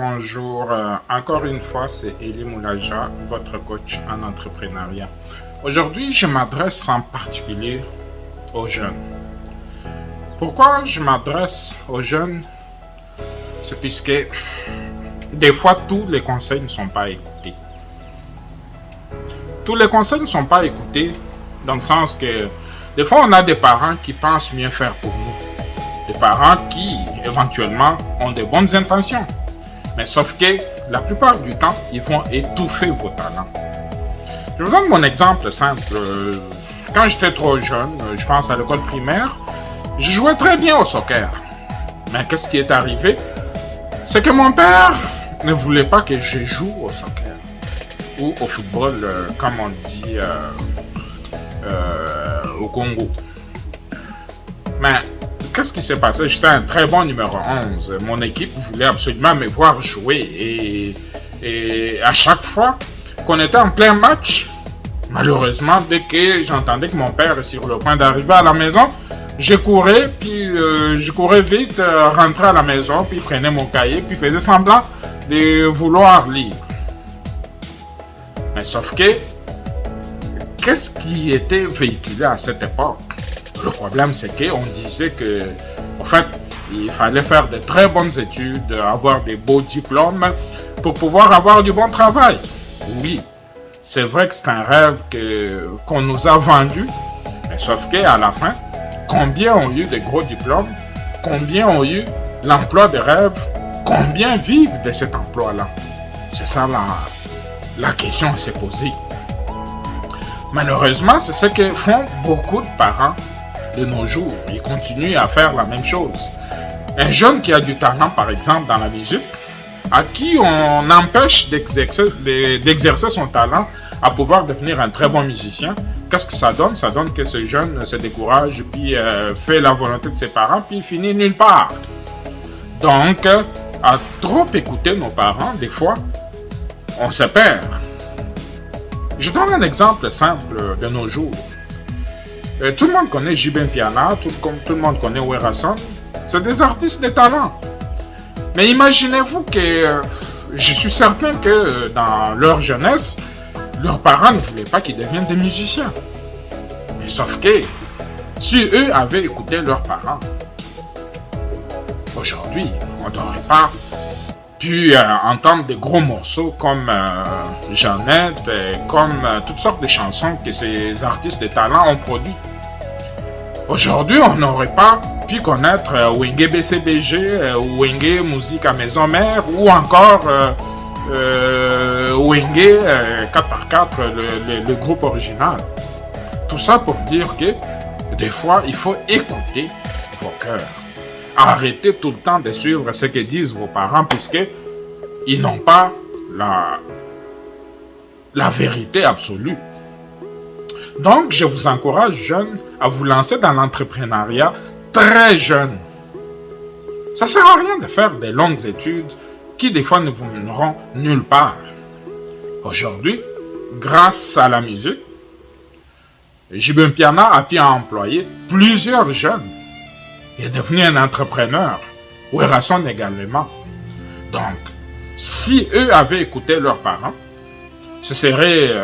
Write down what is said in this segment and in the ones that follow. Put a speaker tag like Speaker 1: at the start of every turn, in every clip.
Speaker 1: Bonjour, encore une fois, c'est Eli Moulaja, votre coach en entrepreneuriat. Aujourd'hui, je m'adresse en particulier aux jeunes. Pourquoi je m'adresse aux jeunes? C'est puisque des fois, tous les conseils ne sont pas écoutés. Tous les conseils ne sont pas écoutés dans le sens que des fois, on a des parents qui pensent mieux faire pour nous. Des parents qui, éventuellement, ont de bonnes intentions. Mais sauf que, la plupart du temps, ils vont étouffer vos talents. Je vous donne mon exemple simple. Quand j'étais trop jeune, je pense à l'école primaire, je jouais très bien au soccer. Mais qu'est-ce qui est arrivé? C'est que mon père ne voulait pas que je joue au soccer. Ou au football, comme on dit au Congo. Mais qu'est-ce qui s'est passé? J'étais un très bon numéro 11. Mon équipe voulait absolument me voir jouer. Et à chaque fois qu'on était en plein match, malheureusement, dès que j'entendais que mon père est sur le point d'arriver à la maison, je courais vite, rentrais à la maison, puis prenais mon cahier, puis faisais semblant de vouloir lire. Mais sauf que, qu'est-ce qui était véhiculé à cette époque? Le problème, c'est qu'on disait que, en fait, il fallait faire de très bonnes études, avoir des beaux diplômes pour pouvoir avoir du bon travail. Oui, c'est vrai que c'est un rêve qu'on nous a vendu, mais sauf qu'à la fin, combien ont eu de gros diplômes? Combien ont eu l'emploi de rêve? Combien vivent de cet emploi-là? C'est ça la question à se poser. Malheureusement, c'est ce que font beaucoup de parents de nos jours. Ils continuent à faire la même chose. Un jeune qui a du talent, par exemple, dans la musique, à qui on empêche d'exercer son talent à pouvoir devenir un très bon musicien, qu'est-ce que ça donne? Ça donne que ce jeune se décourage, puis fait la volonté de ses parents, puis il finit nulle part. Donc, à trop écouter nos parents, des fois, on se perd. Je donne un exemple simple de nos jours. Tout le monde connaît Jibin Piana, tout le monde connaît Werason. C'est des artistes de talent. Mais imaginez-vous que je suis certain que dans leur jeunesse, leurs parents ne voulaient pas qu'ils deviennent des musiciens. Mais sauf que, si eux avaient écouté leurs parents, aujourd'hui, on n'aurait pas pu entendre des gros morceaux comme Jeannette, comme toutes sortes de chansons que ces artistes de talent ont produits. Aujourd'hui, on n'aurait pas pu connaître Wenge BCBG, Wenge Musique à Maison Mère ou encore Wenge 4x4, le groupe original. Tout ça pour dire que des fois, il faut écouter vos cœurs. Arrêtez tout le temps de suivre ce que disent vos parents puisqu'ils n'ont pas la vérité absolue. Donc, je vous encourage, jeunes, à vous lancer dans l'entrepreneuriat très jeune. Ça ne sert à rien de faire des longues études qui, des fois, ne vous mèneront nulle part. Aujourd'hui, grâce à la musique, Jibin Piana a pu employer plusieurs jeunes. Il est devenu un entrepreneur. Werason également. Donc, si eux avaient écouté leurs parents, ce serait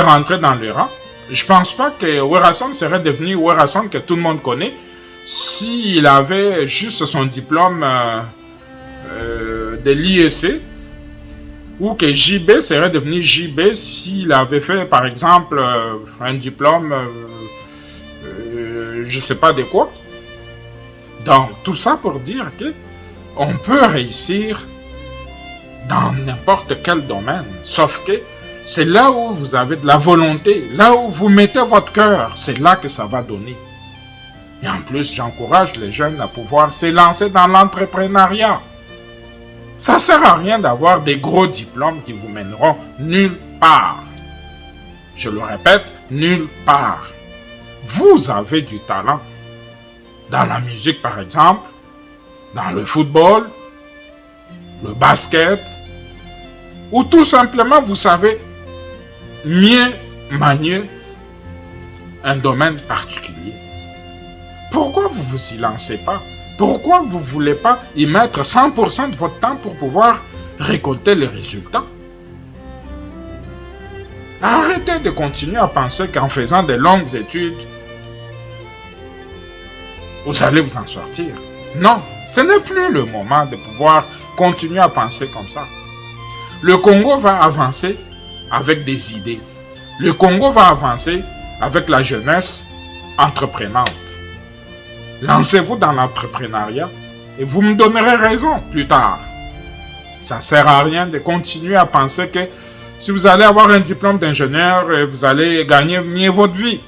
Speaker 1: rentré dans les rangs. Je pense pas que Werason serait devenu Werason que tout le monde connaît s'il avait juste son diplôme de l'IEC ou que JB serait devenu JB s'il avait fait par exemple un diplôme je sais pas de quoi. Donc tout ça pour dire que on peut réussir dans n'importe quel domaine, sauf que c'est là où vous avez de la volonté, là où vous mettez votre cœur, c'est là que ça va donner. Et en plus, j'encourage les jeunes à pouvoir se lancer dans l'entrepreneuriat. Ça ne sert à rien d'avoir des gros diplômes qui vous mèneront nulle part. Je le répète, nulle part. Vous avez du talent. Dans la musique, par exemple, dans le football, le basket, ou tout simplement, vous savez mieux manier un domaine particulier. Pourquoi vous ne vous y lancez pas? Pourquoi vous ne voulez pas y mettre 100% de votre temps pour pouvoir récolter les résultats? Arrêtez de continuer à penser qu'en faisant de longues études, vous allez vous en sortir. Non, ce n'est plus le moment de pouvoir continuer à penser comme ça. Le Congo va avancer avec des idées. Le Congo va avancer avec la jeunesse entreprenante. Lancez-vous dans l'entrepreneuriat et vous me donnerez raison plus tard. Ça ne sert à rien de continuer à penser que si vous allez avoir un diplôme d'ingénieur, vous allez gagner mieux votre vie.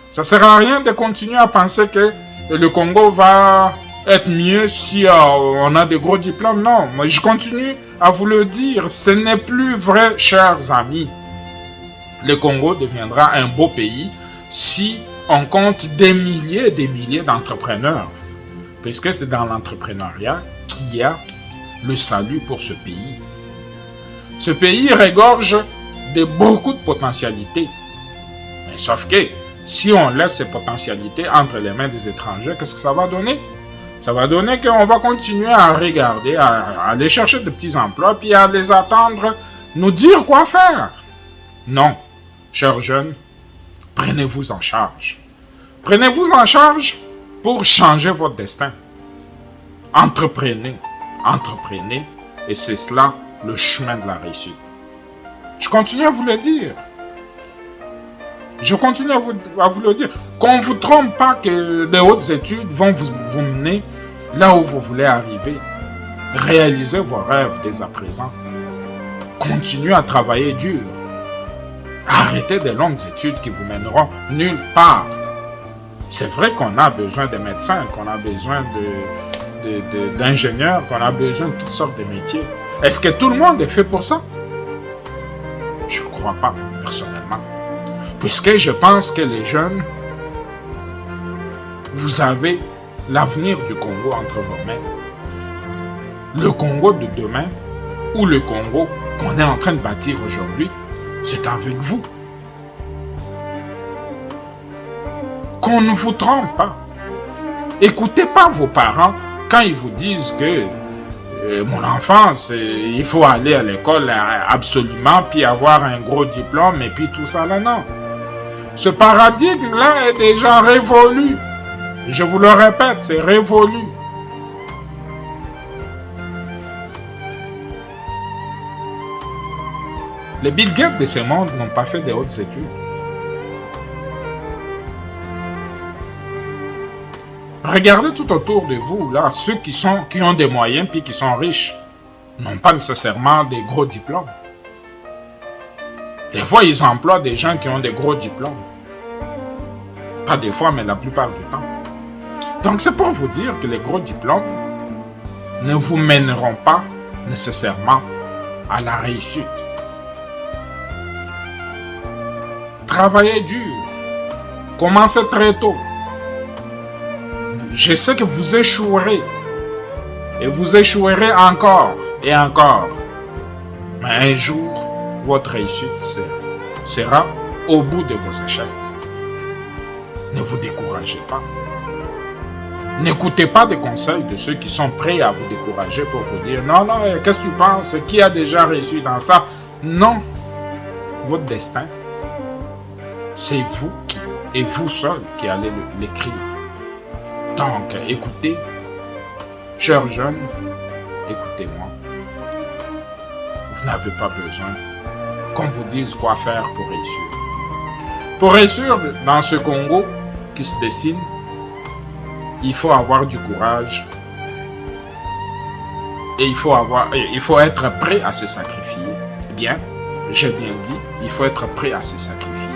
Speaker 1: Ça ne sert à rien de continuer à penser que le Congo va être mieux si on a des gros diplômes. Non, moi je continue à vous le dire, ce n'est plus vrai, chers amis. Le Congo deviendra un beau pays si on compte des milliers et des milliers d'entrepreneurs. Puisque c'est dans l'entrepreneuriat qu'il y a le salut pour ce pays. Ce pays regorge de beaucoup de potentialités. Mais sauf que si on laisse ces potentialités entre les mains des étrangers, qu'est-ce que ça va donner? Ça va donner qu'on va continuer à regarder, à aller chercher de petits emplois, puis à les attendre, nous dire quoi faire. Non, chers jeunes, prenez-vous en charge. Prenez-vous en charge pour changer votre destin. Entreprenez, entreprenez, et c'est cela le chemin de la réussite. Je continue à vous le dire. Je continue à vous le dire. Qu'on ne vous trompe pas que les hautes études vont vous mener là où vous voulez arriver. Réalisez vos rêves dès à présent. Continuez à travailler dur. Arrêtez des longues études qui vous mèneront nulle part. C'est vrai qu'on a besoin de médecins, qu'on a besoin d'ingénieurs, qu'on a besoin de toutes sortes de métiers. Est-ce que tout le monde est fait pour ça? Je ne crois pas, personnellement. Puisque je pense que les jeunes, vous avez l'avenir du Congo entre vos mains. Le Congo de demain, ou le Congo qu'on est en train de bâtir aujourd'hui, c'est avec vous. Qu'on ne vous trompe pas. Écoutez pas vos parents quand ils vous disent que mon enfant, il faut aller à l'école absolument, puis avoir un gros diplôme, et puis tout ça là, non. Ce paradigme-là est déjà révolu. Je vous le répète, c'est révolu. Les Bill Gates de ce monde n'ont pas fait de hautes études. Regardez tout autour de vous, là, ceux qui ont des moyens puis qui sont riches, n'ont pas nécessairement des gros diplômes. Des fois, ils emploient des gens qui ont des gros diplômes. Pas des fois, mais la plupart du temps. Donc, c'est pour vous dire que les gros diplômes ne vous mèneront pas nécessairement à la réussite. Travaillez dur. Commencez très tôt. Je sais que vous échouerez. Et vous échouerez encore et encore. Mais un jour, votre réussite sera au bout de vos échecs. Ne vous découragez pas. N'écoutez pas des conseils de ceux qui sont prêts à vous décourager pour vous dire « Non, non, qu'est-ce que tu penses? Qui a déjà réussi dans ça? » Non. Votre destin, c'est vous et vous seul qui allez l'écrire. Donc, écoutez, chers jeunes, écoutez-moi. Vous n'avez pas besoin qu'on vous dise quoi faire pour réussir. Pour réussir dans ce Congo qui se dessine, il faut avoir du courage et il faut être prêt à se sacrifier. Bien, j'ai bien dit, il faut être prêt à se sacrifier.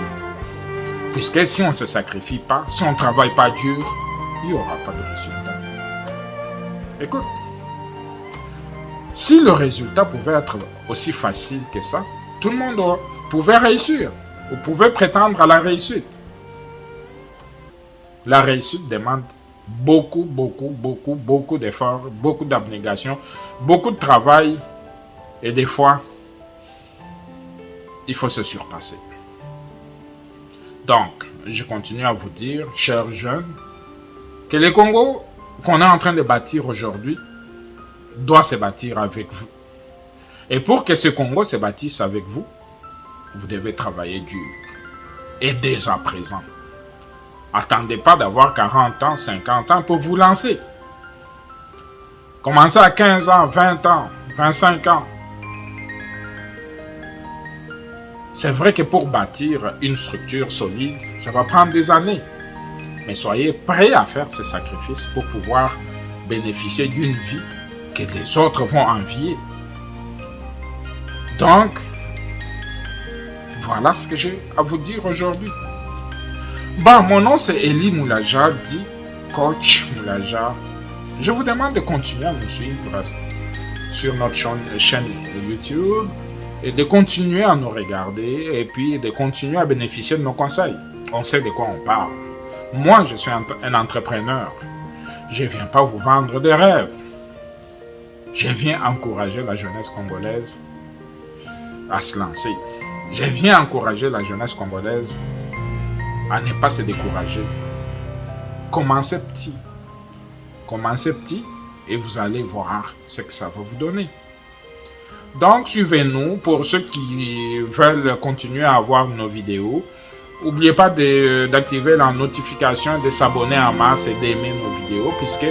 Speaker 1: Puisque si on ne se sacrifie pas, si on ne travaille pas dur, il n'y aura pas de résultat. Écoute, si le résultat pouvait être aussi facile que ça, tout le monde pouvait réussir, ou pouvait prétendre à la réussite. La réussite demande beaucoup d'efforts, beaucoup d'abnégation, beaucoup de travail, et des fois, il faut se surpasser. Donc, je continue à vous dire, chers jeunes, que le Congo qu'on est en train de bâtir aujourd'hui doit se bâtir avec vous. Et pour que ce Congo se bâtisse avec vous, vous devez travailler dur. Et dès à présent. Attendez pas d'avoir 40 ans, 50 ans pour vous lancer. Commencez à 15 ans, 20 ans, 25 ans. C'est vrai que pour bâtir une structure solide, ça va prendre des années. Mais soyez prêts à faire ces sacrifices pour pouvoir bénéficier d'une vie que les autres vont envier. Donc, voilà ce que j'ai à vous dire aujourd'hui. Bon, mon nom c'est Eli Moulaja, dit Coach Moulaja. Je vous demande de continuer à nous suivre sur notre chaîne YouTube et de continuer à nous regarder et puis de continuer à bénéficier de nos conseils. On sait de quoi on parle. Moi, je suis un entrepreneur. Je ne viens pas vous vendre des rêves. Je viens encourager la jeunesse congolaise à se lancer. Je viens encourager la jeunesse congolaise à ne pas se décourager. Commencez petit. Commencez petit et vous allez voir ce que ça va vous donner. Donc, suivez-nous pour ceux qui veulent continuer à voir nos vidéos. N'oubliez pas d'activer la notification, de s'abonner en masse et d'aimer nos vidéos puisque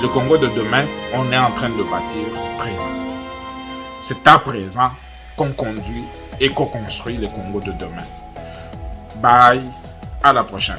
Speaker 1: le Congo de demain, on est en train de le bâtir présent. C'est à présent qu'on conduit et qu'on construit le Congo de demain. Bye, à la prochaine.